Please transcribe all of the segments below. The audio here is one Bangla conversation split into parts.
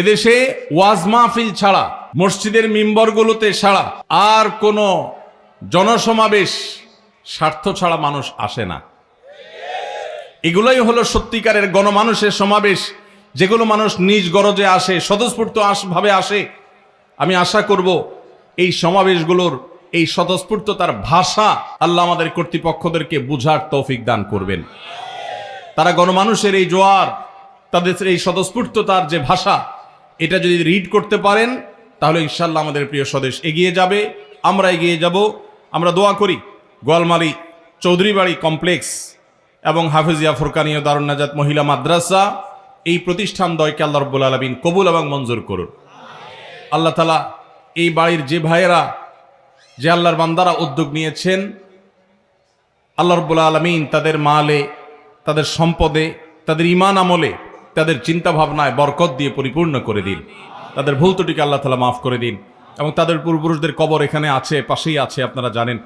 এদেশে ওয়াজ মাহফিল ছাড়া, মসজিদের মিম্বরগুলোতে ছাড়া আর কোনো জনসমাবেশ স্বার্থ ছাড়া মানুষ আসে না। এগুলোই হলো সত্যিকারের গণমানুষের সমাবেশ, যেগুলো মানুষ নিজ গরজে আসে, স্বতঃস্ফূর্ত ভাবে আসে। আমি আশা করব এই সমাবেশগুলোর এই স্বতঃস্ফূর্ততার ভাষা আল্লাহ আমাদের কর্তৃপক্ষদেরকে বুঝার তৌফিক দান করবেন। তারা গণমানুষের এই জোয়ার, তাদের এই স্বতঃস্ফূর্ততার যে ভাষা, এটা যদি রিড করতে পারেন তাহলে ইনশাল্লাহ আমাদের প্রিয় স্বদেশ এগিয়ে যাবে, আমরা এগিয়ে যাব। আমরা দোয়া করি গোয়ালমারি চৌধুরী বাড়ি কমপ্লেক্স এবং হাফিজিয়া ফুরকানিয়া দারুন নাজাত মহিলা মাদ্রাসা, এই প্রতিষ্ঠান দয়কে আল্লাহ রাব্বুল আলামিন কবুল এবং মঞ্জুর করুন। আল্লাহ তাআলা এই বাড়ির যে ভাইয়েরা, যে আল্লাহর বান্দারা উদ্যোগ নিয়েছেন, আল্লাহ রাব্বুল আলামিন তাদের মালে, তাদের সম্পদে, তাদের ঈমান আমলে, তাদের চিন্তা ভাবনায় বরকত দিয়ে পরিপূর্ণ করে দিন। তাদের ভুল ত্রুটিকে আল্লাহ তাআলা মাফ করে দিন। এবং তাদের পূর্বপুরুষদের কবর এখানে আছে, পাশেই আছে, আপনারা জানেন।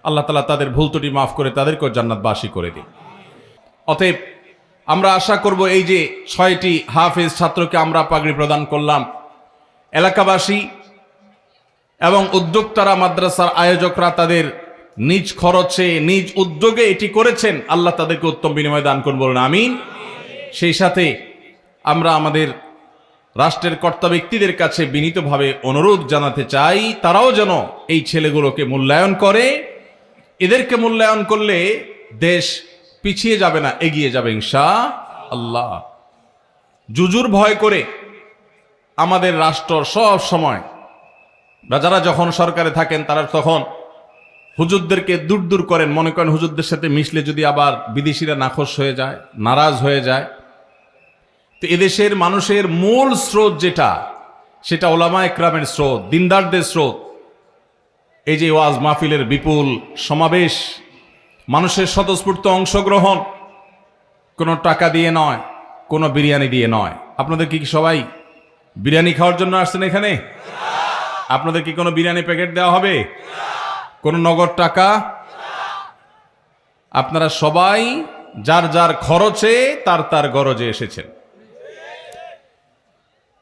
আল্লাহ তাআলা তাদের ভুল ত্রুটি মাফ করে তাদেরকেও জান্নাতবাসী করে দিন। অতএব আমরা আশা করব এই যে 6টি হাফেজ ছাত্রকে আমরা পাগড়ি প্রদান করলাম, এলাকাবাসী এবং উদ্যোক্তারা, মাদ্রাসার আয়োজকরা তাদের নিজ খরচে, নিজ উদ্যোগে এটি করেছেন। আল্লাহ তাদেরকে উত্তম বিনিময় দান করুন, বলুন আমিন। সেই সাথে আমরা আমাদের রাষ্ট্রের কর্তা ব্যক্তিদের কাছে বিনীতভাবে অনুরোধ জানাতে চাই, তারাও যেন এই ছেলেগুলোকে মূল্যায়ন করে। এদেরকে মূল্যায়ন করলে দেশ পিছিয়ে যাবে না, এগিয়ে যাবে ইনশাআল্লাহ। জুজুর ভয় করে আমাদের রাষ্ট্র সব সময়, যারা যখন সরকারে থাকেন তারা তখন হুজুরদেরকে দূর দূর করেন, মনে করেন হুজুরদের সাথে মিশলে যদি আবার বিদেশিরা নাখোশ হয়ে যায়, নারাজ হয়ে যায়। তো এদেশের মানুষের মূল স্রোত যেটা, সেটা ওলামা একরামের স্রোত, দিনদারদের স্রোত। এই যে ওয়াজ মাহফিলের বিপুল সমাবেশ, মানুষের স্বতঃস্ফূর্ত অংশগ্রহণ, কোনো টাকা দিয়ে নয়, কোনো বিরিয়ানি দিয়ে নয়। আপনাদের কি সবাই বিরিয়ানি খাওয়ার জন্য আসছেন এখানে? আপনাদের কি কোনো বিরিয়ানি প্যাকেট দেওয়া হবে? কোনো নগদ টাকা? আপনারা সবাই যার যার খরচে তার তার গরজে এসেছেন।